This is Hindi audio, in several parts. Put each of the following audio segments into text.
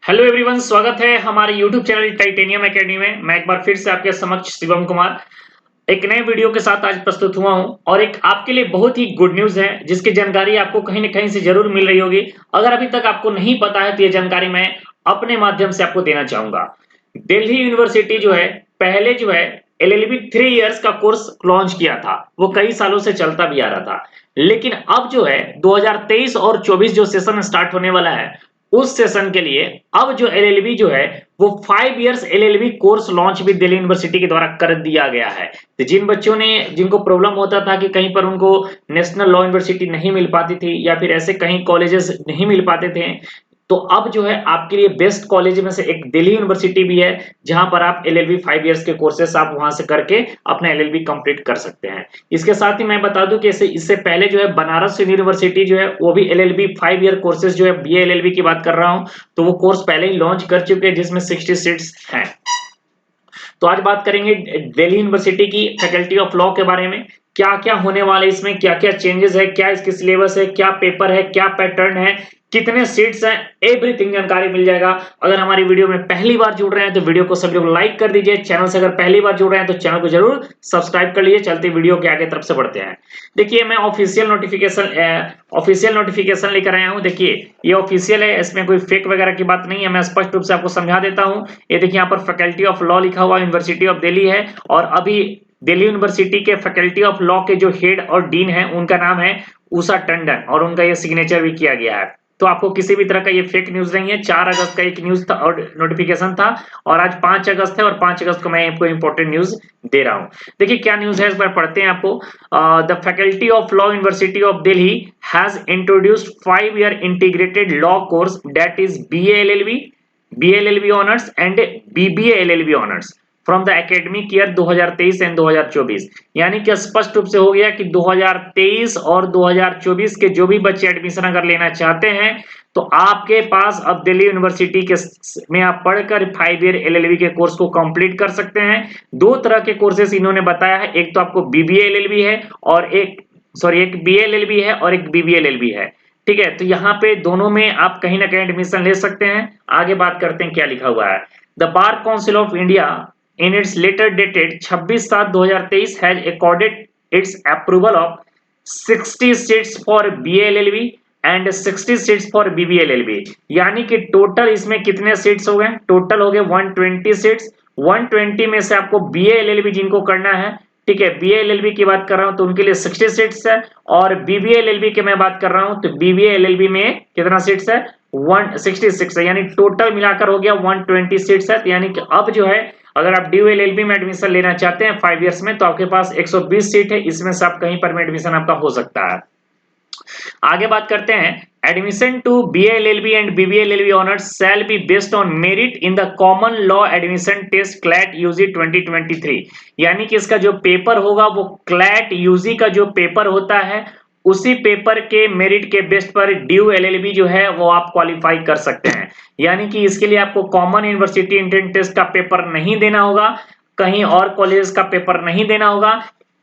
हेलो एवरीवन, स्वागत है हमारे यूट्यूब चैनल टाइटेनियम एकेडमी में। मैं एक बार फिर से आपके समक्ष शिवम कुमार एक नए वीडियो के साथ आज प्रस्तुत हुआ हूं और एक आपके लिए बहुत ही गुड न्यूज है जिसकी जानकारी आपको कहीं न कहीं से जरूर मिल रही होगी। अगर अभी तक आपको नहीं पता है तो ये जानकारी मैं अपने माध्यम से आपको देना चाहूंगा। दिल्ली यूनिवर्सिटी जो है पहले जो है एलएलबी 3 इयर्स का कोर्स लॉन्च किया था। वो कई सालों से चलता भी आ रहा था, लेकिन अब जो है 2023 और 24 जो सेशन स्टार्ट होने वाला है उस सेशन के लिए अब जो एलएलबी जो है वो 5 इयर्स एलएलबी कोर्स लॉन्च भी दिल्ली यूनिवर्सिटी के द्वारा कर दिया गया है। तो जिन बच्चों ने जिनको प्रॉब्लम होता था कि कहीं पर उनको नेशनल लॉ यूनिवर्सिटी नहीं मिल पाती थी या फिर ऐसे कहीं कॉलेजेस नहीं मिल पाते थे, तो अब जो है आपके लिए बेस्ट कॉलेज में से एक दिल्ली यूनिवर्सिटी भी है जहां पर आप एलएलबी 5 इयर्स के कोर्सेस आप वहां से करके अपना एलएलबी कंप्लीट कर सकते हैं। इसके साथ ही मैं बता दूं कि इससे पहले जो है बनारस यूनिवर्सिटी जो है वो भी एलएलबी 5 ईयर कोर्सेज जो है बीए एलएलबी की बात कर रहा हूं, तो वो कोर्स पहले ही लॉन्च कर चुके हैं जिसमें 60 सीट्स हैं। तो आज बात करेंगे दिल्ली यूनिवर्सिटी की फैकल्टी ऑफ लॉ के बारे में। क्या क्या होने वाला है इसमें, क्या क्या चेंजेस है, क्या इसकी सिलेबस है, क्या पेपर है, क्या पैटर्न है, कितने सीट्स हैं, एवरीथिंग जानकारी मिल जाएगा। अगर हमारी वीडियो में पहली बार जुड़ रहे हैं तो वीडियो को सभी लोग लाइक कर दीजिए। चैनल से अगर पहली बार जुड़ रहे हैं तो चैनल को जरूर सब्सक्राइब कर लीजिए। चलते वीडियो के आगे तरफ से बढ़ते हैं। देखिए मैं ऑफिशियल नोटिफिकेशन लेकर आया हूं। देखिए ये ऑफिशियल है, इसमें कोई फेक वगैरह की बात नहीं है। मैं स्पष्ट रूप से आपको समझा देता हूं। ये देखिए यहाँ पर फैकल्टी ऑफ लॉ लिखा हुआ यूनिवर्सिटी ऑफ दिल्ली है और अभी दिल्ली यूनिवर्सिटी के फैकल्टी ऑफ लॉ के जो हेड और डीन है उनका नाम है उषा टंडन और उनका ये सिग्नेचर भी किया गया है। तो आपको किसी भी तरह का ये फेक न्यूज नहीं है। 4 अगस्त का एक न्यूज था और नोटिफिकेशन था और आज 5 अगस्त है और 5 अगस्त को मैं आपको इंपॉर्टेंट न्यूज दे रहा हूं। देखिए क्या न्यूज है, इस बार पढ़ते हैं आपको। The faculty of law university of Delhi has introduced 5 year integrated law course that is BA LLB honours and BBA LLB honours from the academic year 2023 and 2024। यानी कि स्पष्ट रूप से हो गया कि 2023 और 2024 के जो भी बच्चे एडमिशन अगर लेना चाहते हैं तो आपके पास अब दिल्ली यूनिवर्सिटी के में आप पढ़कर 5 ईयर एलएलबी के कोर्स को कंप्लीट कर सकते हैं। दो तरह के कोर्सेस इन्होंने बताया है, एक तो आपको बीबीए एलएलबी है और एक बीए एलएलबी है और एक बीबीए एलएलबी है। ठीक है, तो यहाँ पे दोनों में आप कहीं ना कहीं एडमिशन ले सकते हैं। आगे बात करते हैं क्या लिखा हुआ है। The bar council of India in its letter dated 26/7/2023 has accorded its approval of 60 seats for BA-LLB and 60 seats for BB-LLB। यानी कि टोटल इसमें कितने सीट्स हो गए? टोटल हो गए 120 सीट्स। 120 में से आपको BA-LLB जिनको करना है, ठीक है, BA-LLB की बात कर रहा हूं तो उनके लिए 60 सीट्स है और BBA-LLB की मैं बात कर रहा हूं तो BBA-LLB में कितना सीट्स है? 166 है। यानी टोटल मिलाकर हो गया 120 सीट्स है। यानी कि अब जो है अगर आप ड्यू एलएलबी में एडमिशन लेना चाहते हैं 5 इयर्स में तो आपके पास 120 सीट है, इसमें से आप कहीं पर भी एडमिशन आपका हो सकता है। आगे बात करते हैं। Admission to BA-LLB and BB-LLB honours shall be based on merit in the common law admission test CLAT UG 2023। यानी कि इसका जो पेपर होगा वो क्लैट यूजी का जो पेपर होता है उसी पेपर के मेरिट के बेस्ट पर ड्यू एलएलबी जो है वो आप क्वालिफाई कर सकते हैं। यानी कि इसके लिए आपको कॉमन यूनिवर्सिटी एंट्रेंस टेस्ट का पेपर नहीं देना होगा, कहीं और कॉलेज का पेपर नहीं देना होगा,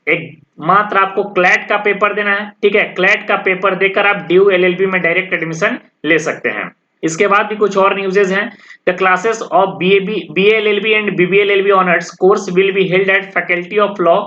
एक मात्र आपको क्लैट का पेपर देना है। ठीक है, क्लैट का पेपर देकर आप ड्यू एलएलबी में डायरेक्ट एडमिशन ले सकते हैं। इसके बाद भी कुछ और न्यूज़ेस हैं। The classes of BA-LLB and BB-LLB honours course will be held at faculty of law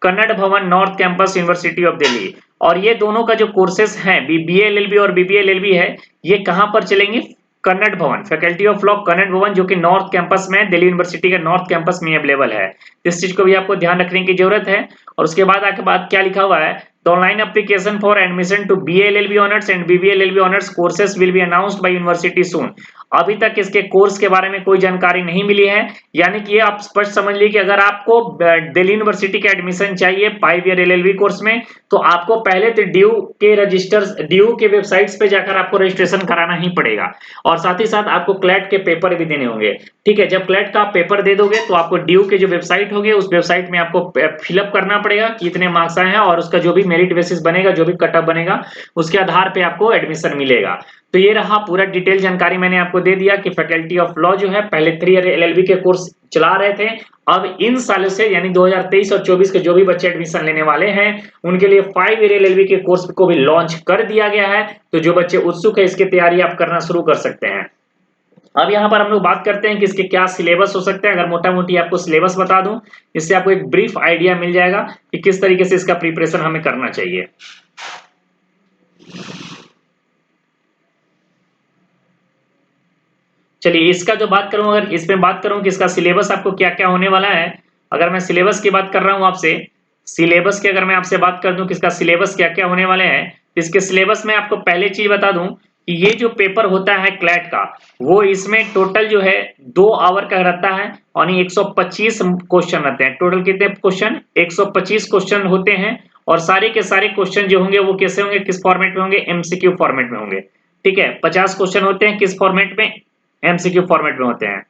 Kannada Bhawan north campus university of Delhi. और ये दोनों का जो कोर्सेस हैं BA-LLB और BB-LLB है, ये कहां पर चलेंगे? कन्नड़ भवन, फैकल्टी ऑफ लॉ कन्नड़ भवन जो कि नॉर्थ कैंपस में दिल्ली यूनिवर्सिटी के नॉर्थ कैंपस में अवेलेबल है। इस चीज को भी आपको ध्यान रखने की जरूरत है। और उसके बाद आगे बात क्या लिखा हुआ है। The online application for admission to BA-LLB honours and BB-LLB honours courses will be announced by university soon. अभी तक इसके कोर्स के बारे में कोई जानकारी नहीं मिली है। यानी कि ये आप स्पष्ट समझ लीजिए कि अगर आपको दिल्ली यूनिवर्सिटी का एडमिशन चाहिए 5 ईयर एलएलबी कोर्स में तो आपको पहले तो ड्यू के वेबसाइट्स पे जाकर आपको रजिस्ट्रेशन कराना ही पड़ेगा और साथ ही साथ आपको क्लैट के पेपर भी देने होंगे। ठीक है, जब क्लैट का पेपर दे दोगे तो आपको ड्यू के जो वेबसाइट होगी उस वेबसाइट में आपको फिलअप करना पड़ेगा कि इतने मार्क्स आए हैं और उसका जो भी मेरिट बेसिस बनेगा, जो भी कट ऑफ बनेगा उसके आधार पे आपको एडमिशन मिलेगा। तो ये रहा पूरा डिटेल जानकारी मैंने आपको दे दिया कि फैकल्टी ऑफ लॉ जो है पहले 3 ईयर एलएलबी के कोर्स चला रहे थे, अब इन सालों से यानी 2023 और 24 के जो भी बच्चे एडमिशन लेने वाले हैं उनके लिए 5 ईयर एलएलबी के कोर्स को भी लॉन्च कर दिया गया है। तो जो बच्चे उत्सुक है इसकी तैयारी आप करना शुरू कर सकते हैं। अब यहाँ पर हम लोग बात करते हैं कि इसके क्या सिलेबस हो सकते हैं। अगर मोटा मोटी आपको सिलेबस बता दूं, इससे आपको एक ब्रीफ आइडिया मिल जाएगा कि किस तरीके से इसका प्रिपरेशन हमें करना चाहिए। चलिए इसका जो बात करूं, अगर इसमें बात करूं कि इसका सिलेबस आपको क्या क्या होने वाला है। अगर मैं सिलेबस की बात कर रहा हूं आपसे, सिलेबस की अगर मैं आपसे बात कर दूं कि इसका सिलेबस क्या क्या होने वाले हैं, इसके सिलेबस में आपको पहले चीज बता दूं कि ये जो पेपर होता है क्लैट का, वो इसमें टोटल जो है 2 आवर का रहता है और 125 क्वेश्चन रहते हैं। टोटल कितने क्वेश्चन? 125 क्वेश्चन होते हैं और सारे के सारे क्वेश्चन जो होंगे वो कैसे होंगे, किस फॉर्मेट में होंगे? एमसीक्यू फॉर्मेट में होंगे। ठीक है, 50 क्वेश्चन होते हैं, किस फॉर्मेट में? एमसीक्यू फॉर्मेट में होते हैं।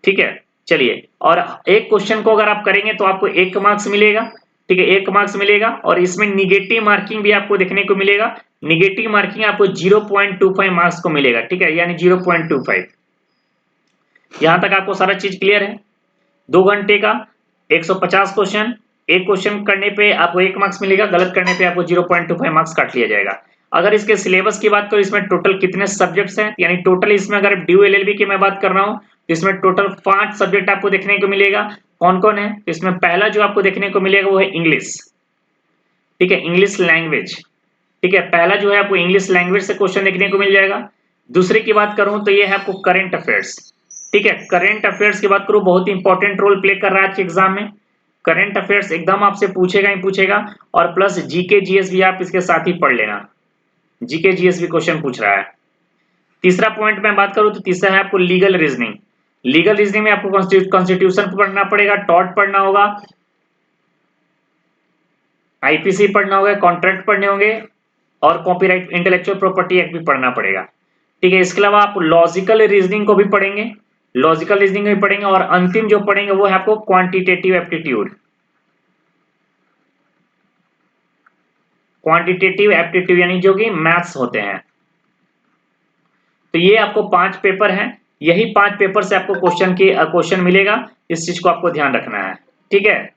ठीक है, चलिए, और एक क्वेश्चन को अगर आप करेंगे तो आपको 1 मार्क्स मिलेगा। ठीक है, 1 मार्क्स मिलेगा और इसमें निगेटिव मार्किंग भी आपको देखने को मिलेगा। निगेटिव मार्किंग आपको 0.25 मार्क्स को मिलेगा। ठीक है, यानी 0.25। यहां तक आपको सारा चीज क्लियर है? 2 घंटे का 150 क्वेश्चन, एक क्वेश्चन करने पे आपको 1 मार्क्स मिलेगा, गलत करने पे आपको 0.25 मार्क्स काट लिया जाएगा। अगर इसके सिलेबस की बात करूं, इसमें टोटल कितने सब्जेक्ट्स हैं, यानी टोटल इसमें अगर ड्यू एलएलबी की मैं बात कर रहा हूं तो इसमें टोटल 5 सब्जेक्ट आपको देखने को मिलेगा। कौन कौन है? इसमें पहला जो आपको देखने को मिलेगा वो है इंग्लिश। ठीक है, इंग्लिश लैंग्वेज। ठीक है, पहला जो है आपको इंग्लिश लैंग्वेज से क्वेश्चन देखने को मिल जाएगा। दूसरे की बात करूं तो ये है आपको करंट अफेयर्स। ठीक है, करंट अफेयर्स की बात करूं, बहुत इंपॉर्टेंट रोल प्ले कर रहा है आज के एग्जाम में। करंट अफेयर्स एकदम आपसे पूछेगा ही पूछेगा, और प्लस जीके जीएस भी आप इसके साथ ही पढ़ लेना। जीके जीएस भी क्वेश्चन पूछ रहा है। तीसरा पॉइंट मैं बात करूं तो तीसरा है आपको लीगल रीजनिंग। लीगल रीजनिंग में आपको कॉन्स्टिट्यूशन पढ़ना पड़ेगा, टॉर्ट पढ़ना होगा, आईपीसी पढ़ना होगा, कॉन्ट्रैक्ट पढ़ने होंगे और कॉपीराइट इंटेलेक्चुअल प्रॉपर्टी एक्ट भी पढ़ना पड़ेगा। ठीक है, इसके अलावा आप लॉजिकल रीजनिंग को भी पढ़ेंगे, लॉजिकल रीजनिंग भी पढ़ेंगे, और अंतिम जो पढ़ेंगे वो है आपको क्वांटिटेटिव एप्टीट्यूड। क्वांटिटेटिव एप्टीट्यूड यानी जो कि मैथ्स होते हैं। तो ये आपको 5 पेपर हैं, यही 5 पेपर से आपको क्वेश्चन मिलेगा। इस चीज को आपको ध्यान रखना है। ठीक है,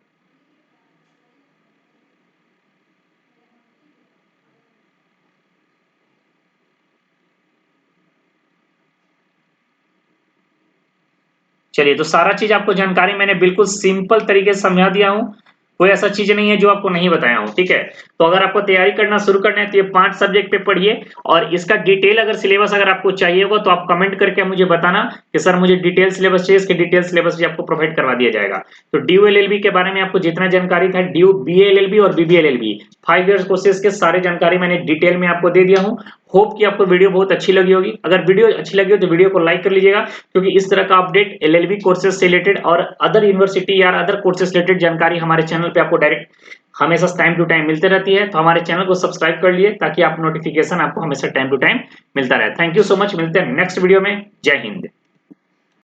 चलिए, तो सारा चीज आपको जानकारी मैंने बिल्कुल सिंपल तरीके से समझा दिया हूं। कोई ऐसा चीज नहीं है जो आपको नहीं बताया हूं। ठीक है, तो अगर आपको तैयारी करना शुरू करना है तो ये 5 सब्जेक्ट पे पढ़िए, और इसका डिटेल अगर सिलेबस अगर आपको चाहिए होगा तो आप कमेंट करके मुझे बताना कि सर मुझे डिटेल सिलेबस चाहिए। इसके डिटेल सिलेबस भी आपको प्रोवाइड करवा दिया जाएगा। तो ड्यू एलएलबी के बारे में आपको जितना जानकारी था, ड्यू बीएलएलबी और बीबीएलएलबी 5 इयर्स कोर्सेज के सारे जानकारी मैंने डिटेल में आपको दे दिया हूं। होप कि आपको वीडियो बहुत अच्छी लगी होगी। अगर वीडियो अच्छी लगी हो तो वीडियो को लाइक कर लीजिएगा, क्योंकि इस तरह का अपडेट एलएलबी कोर्सेज से रिलेटेड और अदर यूनिवर्सिटी या अदर कोर्सेज से रिलेटेड जानकारी हमारे चैनल पे आपको डायरेक्ट हमेशा टाइम टू टाइम मिलती रहती है। तो हमारे चैनल को सब्सक्राइब कर लिए ताकि आप नोटिफिकेशन आपको हमेशा टाइम टू टाइम मिलता रहे। थैंक यू सो मच, मिलते हैं नेक्स्ट वीडियो में। जय हिंद।